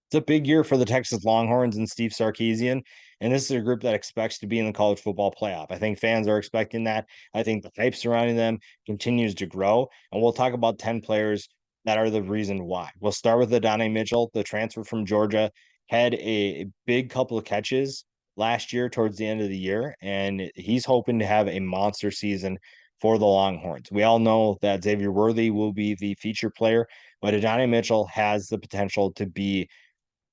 It's a big year for the Texas Longhorns and Steve Sarkisian, and this is a group that expects to be in the college football playoff. I think fans are expecting that. I think the hype surrounding them continues to grow, and we'll talk about 10 players that are the reason why. We'll start with ADONAI Mitchell, the transfer from Georgia, had a big couple of catches last year towards the end of the year, and he's hoping to have a monster season for the Longhorns. We all know that Xavier Worthy will be the feature player, but ADONAI Mitchell has the potential to be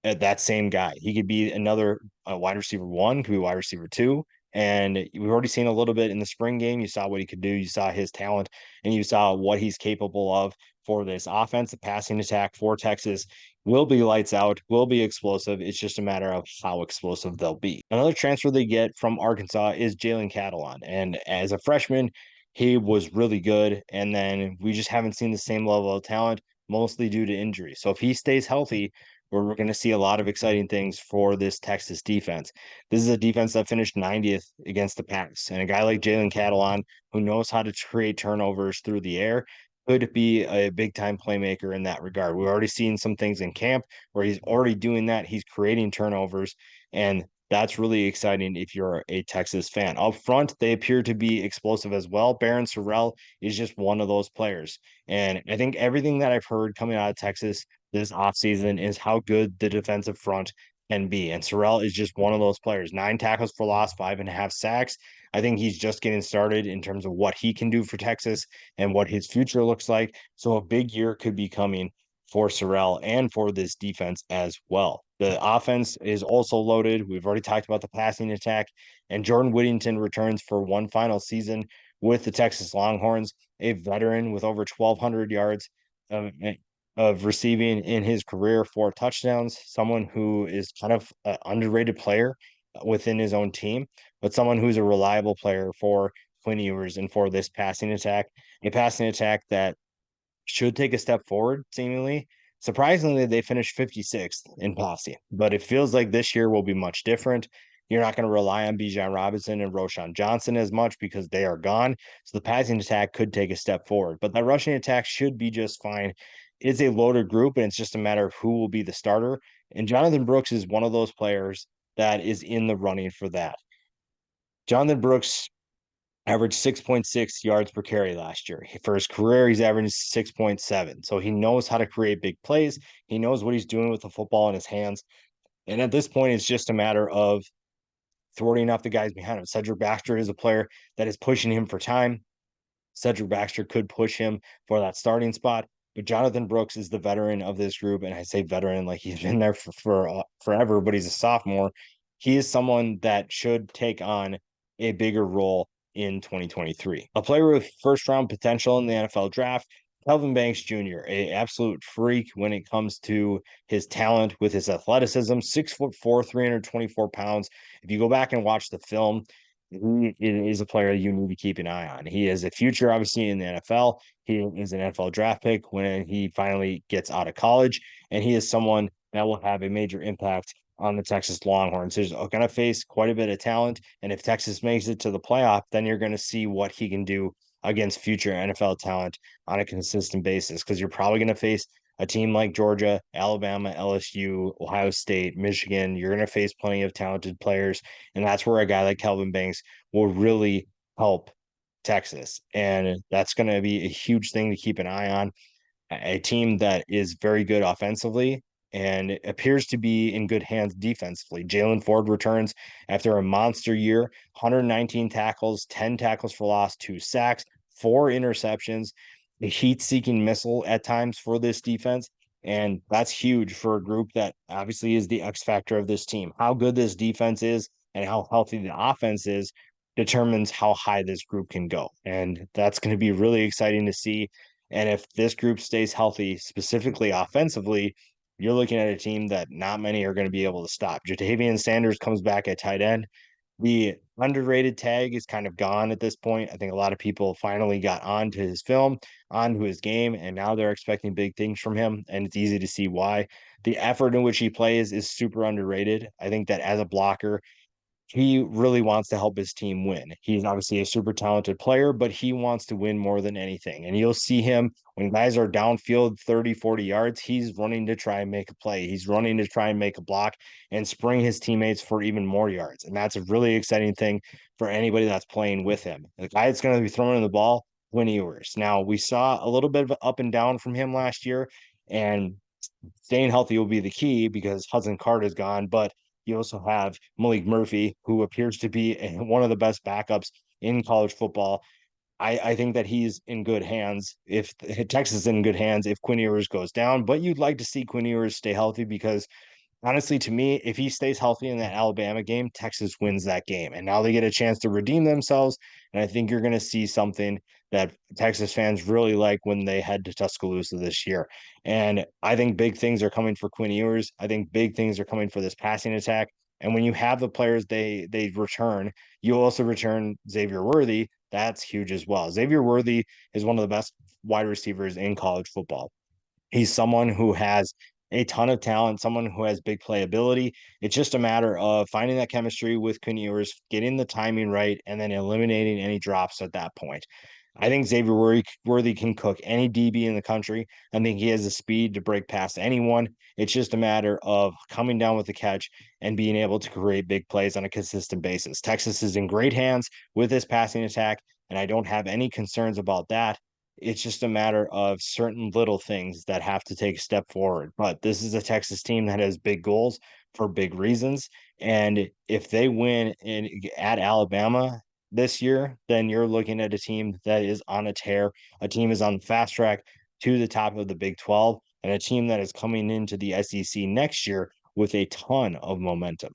that same guy. He could be another wide receiver one, could be wide receiver two. And we've already seen a little bit in the spring game. You saw what he could do. You saw his talent and you saw what he's capable of for this offense. The passing attack for Texas will be lights out, will be explosive. It's just a matter of how explosive they'll be. Another transfer they get from Arkansas is JALEN. And as a freshman, he was really good. And then we just haven't seen the same level of talent, mostly due to injury. So if he stays healthy, we're going to see a lot of exciting things for this Texas defense. This is a defense that finished 90th against the pass, and a guy like JALEN, who knows how to create turnovers through the air, could be a big time playmaker in that regard. We've already seen some things in camp where he's already doing that. He's creating turnovers, and that's really exciting if you're a Texas fan. Up front, they appear to be explosive as well. Barron Sorrell is just one of those players. And I think everything that I've heard coming out of Texas this offseason is how good the defensive front can be. And Sorrell is just one of those players. 9 tackles for loss, 5.5 sacks. I think he's just getting started in terms of what he can do for Texas and what his future looks like. So a big year could be coming for Sorrell and for this defense as well. The offense is also loaded. We've already talked about the passing attack, and Jordan Whittington returns for one final season with the Texas Longhorns, a veteran with over 1,200 yards of receiving in his career, 4 touchdowns, someone who is kind of an underrated player within his own team, but someone who's a reliable player for Quinn Ewers and for this passing attack, a passing attack that should take a step forward, seemingly. Surprisingly, they finished 56th in passing, but it feels like this year will be much different. You're not going to rely on Bijan Robinson and Roshan Johnson as much because they are gone. So the passing attack could take a step forward, but that rushing attack should be just fine. It's a loaded group, and it's just a matter of who will be the starter. And Jonathan Brooks is one of those players that is in the running for that. Jonathan Brooks averaged 6.6 yards per carry last year. For his career, he's averaging 6.7. So he knows how to create big plays. He knows what he's doing with the football in his hands. And at this point, it's just a matter of thwarting off the guys behind him. Cedric Baxter is a player that is pushing him for time. Cedric Baxter could push him for that starting spot. But Jonathan Brooks is the veteran of this group. And I say veteran like he's been there for forever, but he's a sophomore. He is someone that should take on a bigger role in 2023. A player with first round potential in the NFL draft, Kelvin Banks Jr., a absolute freak when it comes to his talent with his athleticism, 6'4", 324 pounds. If you go back and watch the film, he is a player you need to keep an eye on. He is a future, obviously, in the NFL. He is an NFL draft pick when he finally gets out of college, and he is someone that will have a major impact on the Texas Longhorns. He's going to face quite a bit of talent, and if Texas makes it to the playoff, then you're going to see what he can do against future NFL talent on a consistent basis, because you're probably going to face a team like Georgia, Alabama, LSU, Ohio State, Michigan. You're going to face plenty of talented players, and that's where a guy like Kelvin Banks will really help Texas. And that's going to be a huge thing to keep an eye on. A team that is very good offensively and appears to be in good hands defensively. Jaylan Ford returns after a monster year, 119 tackles, 10 tackles for loss, 2 sacks, 4 interceptions, a heat-seeking missile at times for this defense. And that's huge for a group that obviously is the X factor of this team. How good this defense is and how healthy the offense is determines how high this group can go. And that's going to be really exciting to see. And if this group stays healthy, specifically offensively, you're looking at a team that not many are going to be able to stop. Jatavian Sanders comes back at tight end. The underrated tag is kind of gone at this point. I think a lot of people finally got onto his film, onto his game, and now they're expecting big things from him. And it's easy to see why. The effort in which he plays is super underrated. I think that as a blocker, he really wants to help his team win. He's obviously a super talented player, but he wants to win more than anything. And you'll see him when guys are downfield 30, 40 yards, he's running to try and make a play. He's running to try and make a block and spring his teammates for even more yards. And that's a really exciting thing for anybody that's playing with him. The guy that's going to be throwing the ball, QUINN Ewers. Now, we saw a little bit of up and down from him last year, and staying healthy will be the key because Hudson Card is gone, but you also have Malik Murphy, who appears to be one of the best backups in college football. I think that he's in good hands if Texas is in good hands if QUINN Ewers goes down, but you'd like to see QUINN Ewers stay healthy because honestly, to me, if he stays healthy in that Alabama game, Texas wins that game. And now they get a chance to redeem themselves. And I think you're going to see something that Texas fans really like when they head to Tuscaloosa this year. And I think big things are coming for QUINN Ewers. I think big things are coming for this passing attack. And when you have the players they return, you also return Xavier Worthy. That's huge as well. Xavier Worthy is one of the best wide receivers in college football. He's someone who has a ton of talent, someone who has big playability. It's just a matter of finding that chemistry with QUINN Ewers, getting the timing right, and then eliminating any drops at that point. I think Xavier Worthy can cook any DB in the country. I think he has the speed to break past anyone. It's just a matter of coming down with the catch and being able to create big plays on a consistent basis. Texas is in great hands with this passing attack, and I don't have any concerns about that. It's just a matter of certain little things that have to take a step forward. But this is a Texas team that has big goals for big reasons. And if they win at Alabama this year, then you're looking at a team that is on a tear. A team is on the fast track to the top of the Big 12, and a team that is coming into the SEC next year with a ton of momentum.